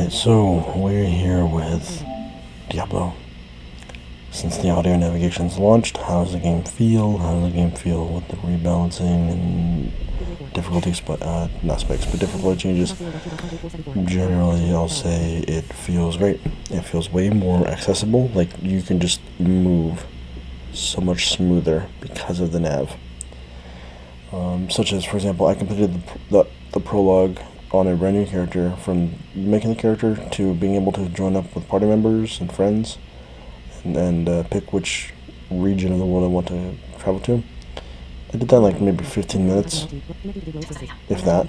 Alright, so we're here with Diablo. Since the audio navigation's launched, how does the game feel? How does the game feel with the rebalancing and difficulty not spikes, but difficulty changes? Generally, I'll say it feels great. It feels way more accessible. Like, you can just move so much smoother because of the nav. Such as, for example, I completed the prologue on a brand new character, from making the character to being able to join up with party members and friends and pick which region of the world I want to travel to. I did that in like maybe 15 minutes, if that,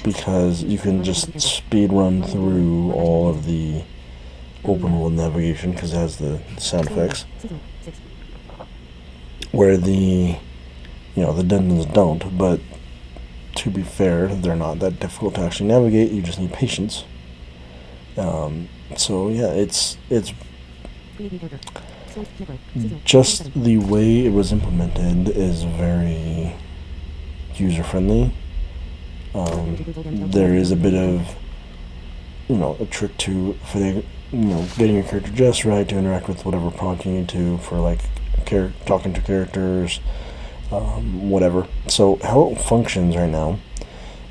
because you can just speed run through all of the open world navigation because it has the sound effects, where the dungeons don't. But to be fair, they're not that difficult to actually navigate. You just need patience. So yeah, it's just the way it was implemented is very user friendly. There is a bit of a trick to getting your character just right to interact with whatever prompt you need to for like talking to characters, whatever. So how it functions right now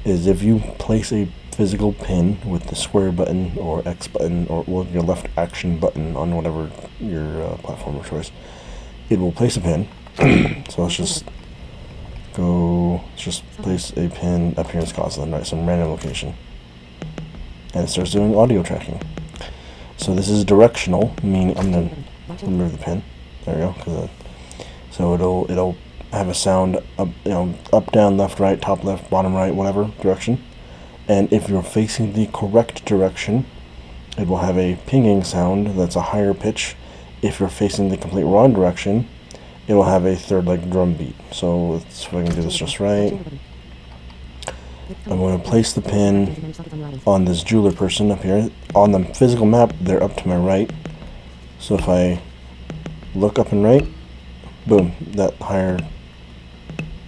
is if you place a physical pin with the square button or X button or your left action button on whatever your platform of choice, it will place a pin. So let's just place a pin up here in Scotland, right? Some random location. And it starts doing audio tracking. So this is directional, meaning I'm going to remove the pin. There we go. So it'll have a sound up, down, left, right, top left, bottom right, whatever direction. And if you're facing the correct direction, it will have a pinging sound that's a higher pitch. If you're facing the complete wrong direction, it will have a third like drum beat. So let's see if I can do this just right. I'm going to place the pin on this jeweler person up here. On the physical map, they're up to my right. So if I look up and right, boom, that higher,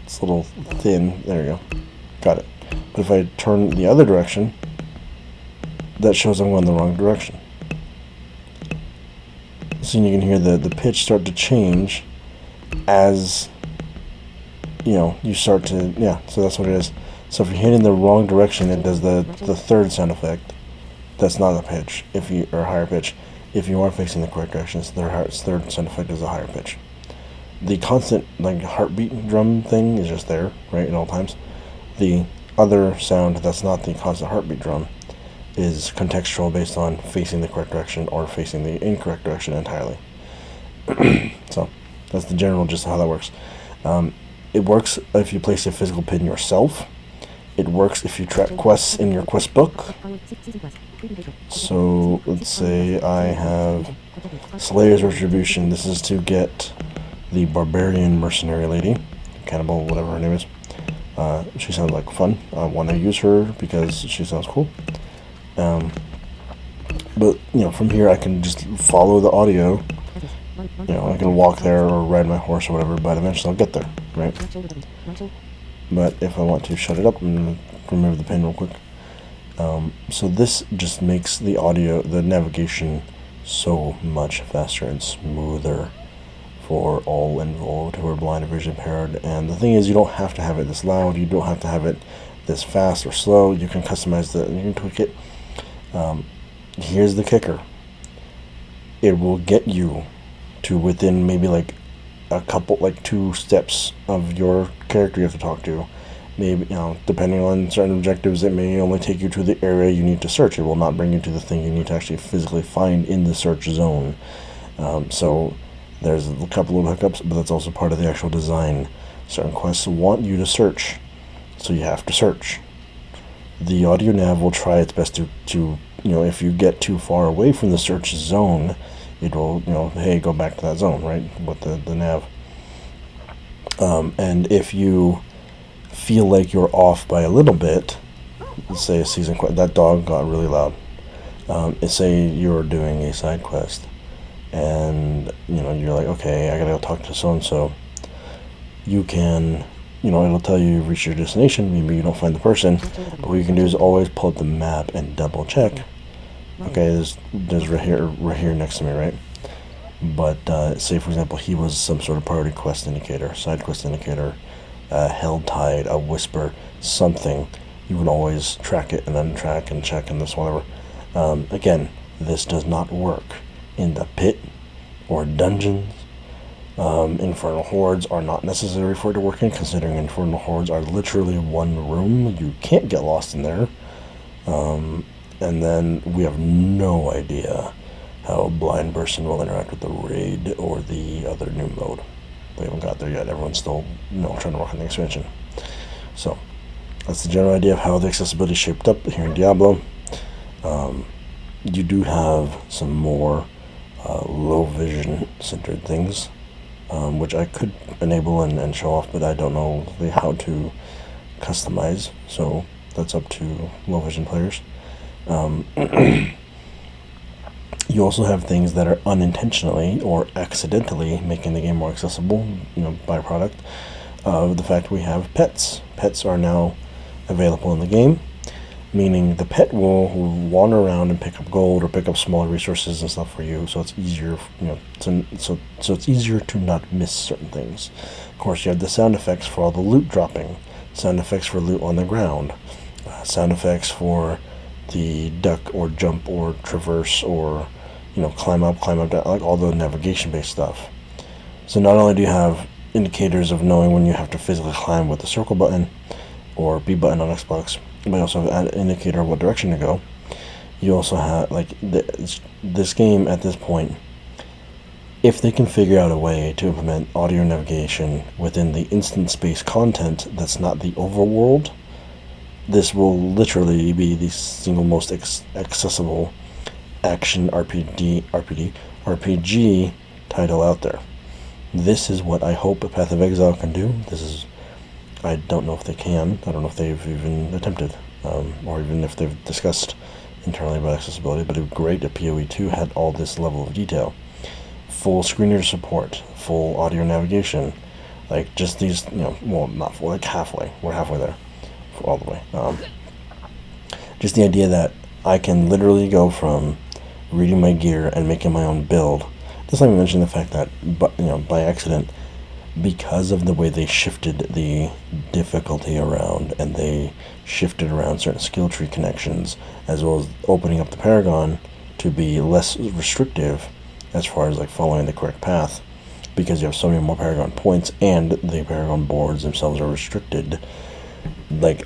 it's a little thin, there you go, got it. But if I turn the other direction, that shows I'm going the wrong direction. So you can hear the pitch start to change as you start to, so that's what it is. So if you're hitting the wrong direction, it does the third sound effect. That's not a pitch, or higher pitch. If you are facing the correct direction, its third sound effect is a higher pitch. The constant like heartbeat drum thing is just there, right, at all times. The other sound that's not the constant heartbeat drum is contextual, based on facing the correct direction or facing the incorrect direction entirely. So that's the general gist of how that works. It works if you place a physical pin yourself. It works if you track quests in your quest book. So let's say I have Slayer's Retribution. This is to get the barbarian mercenary lady, cannibal, whatever her name is. She sounds like fun. I want to use her because she sounds cool. But from here I can just follow the audio. I can walk there or ride my horse or whatever, but eventually I'll get there, right? But if I want to shut it up, I'm going to remove the pin real quick. So this just makes the navigation so much faster and smoother for all involved who are blind or vision impaired. And the thing is, you don't have to have it this loud, you don't have to have it this fast or slow. You can customize you can tweak it. Here's the kicker. It will get you to within maybe like a couple, like 2 steps of your character you have to talk to. Maybe, depending on certain objectives, it may only take you to the area you need to search. It will not bring you to the thing you need to actually physically find in the search zone. So there's a couple of hookups, but that's also part of the actual design. Certain quests want you to search, so you have to search. The audio nav will try its best to if you get too far away from the search zone, it will, hey, go back to that zone, right, with the nav. And if you feel like you're off by a little bit, let's say a season quest, that dog got really loud. Say you're doing a side quest, and you're like, okay, I gotta go talk to so-and-so. You can, it'll tell you you've reached your destination, maybe you don't find the person, but what you can do is always pull up the map and double check Okay, there's right here next to me, right? But say for example, he was some sort of priority quest indicator, side quest indicator, held tide, a whisper, something. You would always track it and untrack and check and this whatever. Again, this does not work in the pit or dungeons. Infernal hordes are not necessary for it to work in, considering infernal hordes are literally one room. You can't get lost in there. And then we have no idea how a blind person will interact with the raid or the other new mode. We haven't got there yet. Everyone's still, trying to work on the expansion. So that's the general idea of how the accessibility is shaped up here in Diablo. You do have some more low vision centered things, which I could enable and show off, but I don't know how to customize. So that's up to low vision players. You also have things that are unintentionally or accidentally making the game more accessible, byproduct of the fact we have pets. Pets are now available in the game, meaning the pet will wander around and pick up gold or pick up smaller resources and stuff for you, so it's easier, so it's easier to not miss certain things. Of course, you have the sound effects for all the loot dropping, sound effects for loot on the ground, sound effects for the duck or jump or traverse or climb up, down, like all the navigation-based stuff. So not only do you have indicators of knowing when you have to physically climb with the circle button or B button on Xbox, but you also have an indicator of what direction to go. You also have, this game at this point, if they can figure out a way to implement audio navigation within the instance-based content that's not the overworld, this will literally be the single most accessible action RPG title out there. This is what I hope Path of Exile can do. I don't know if they can. I don't know if they've even attempted, or even if they've discussed internally about accessibility, but it would be great if PoE 2 had all this level of detail. Full screen reader support, full audio navigation, like just these, well, not full, like halfway. We're halfway there, all the way. Just the idea that I can literally go from reading my gear and making my own build. Just not even mention the fact that, by accident, because of the way they shifted the difficulty around and they shifted around certain skill tree connections, as well as opening up the Paragon to be less restrictive as far as following the correct path, because you have so many more Paragon points and the Paragon boards themselves are restricted.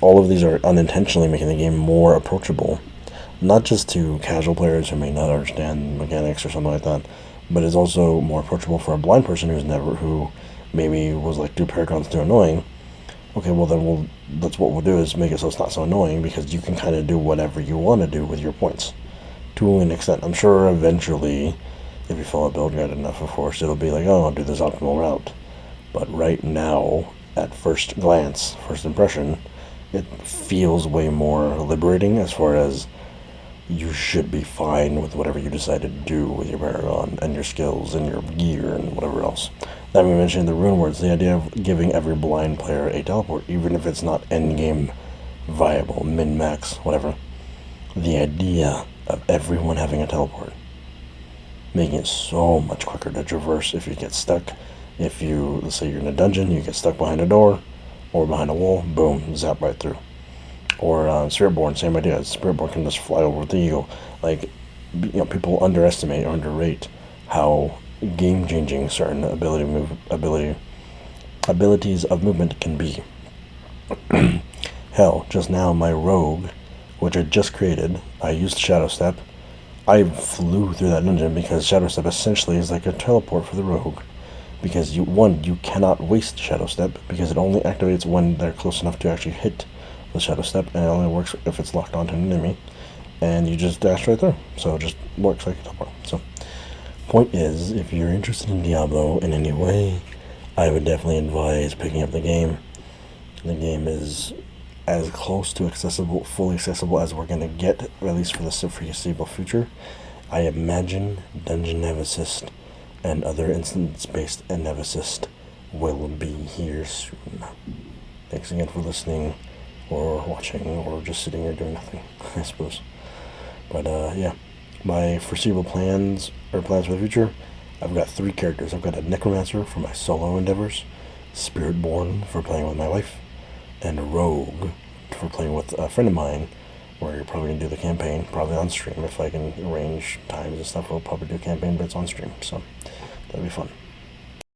All of these are unintentionally making the game more approachable, not just to casual players who may not understand mechanics or something like that, but it's also more approachable for a blind person who maybe was like, do Paragons too annoying? Okay, well then that's what we'll do, is make it so it's not so annoying, because you can kind of do whatever you want to do with your points to an extent. I'm sure eventually, if you follow a build guide enough, of course, it'll be like, oh, I'll do this optimal route. But right now, at first glance, first impression, it feels way more liberating, as far as you should be fine with whatever you decide to do with your Paragon and your skills and your gear and whatever else. Not even mentioning the rune words, the idea of giving every blind player a teleport, even if it's not endgame viable, min-max, whatever. The idea of everyone having a teleport, making it so much quicker to traverse if you get stuck. If let's say you're in a dungeon, you get stuck behind a door or behind a wall, boom, zap right through. Or Spiritborn, same idea. Spiritborn can just fly over with the eagle. People underestimate or underrate how game-changing certain abilities of movement can be. Hell, just now my rogue, which I just created, I used Shadow Step. I flew through that dungeon because Shadow Step essentially is like a teleport for the rogue. Because you cannot waste Shadow Step, because it only activates when they're close enough to actually hit the Shadow Step, and it only works if it's locked onto an enemy, and you just dash right there, so it just works like a teleport. So, point is, if you're interested in Diablo in any way, I would definitely advise picking up the game. The game is as close to fully accessible as we're going to get, at least for the foreseeable future. I imagine Dungeon Nav Assist and other instance-based Nav Assist will be here soon. Thanks again for listening, or watching, or just sitting here doing nothing, I suppose. But, yeah. my foreseeable plans or plans for the future, I've got 3 characters. I've got a Necromancer for my solo endeavors, Spiritborn for playing with my wife, and a Rogue for playing with a friend of mine, where you're probably going to do the campaign, probably on stream. If I can arrange times and stuff, we'll probably do campaign bits on stream, so that'll be fun.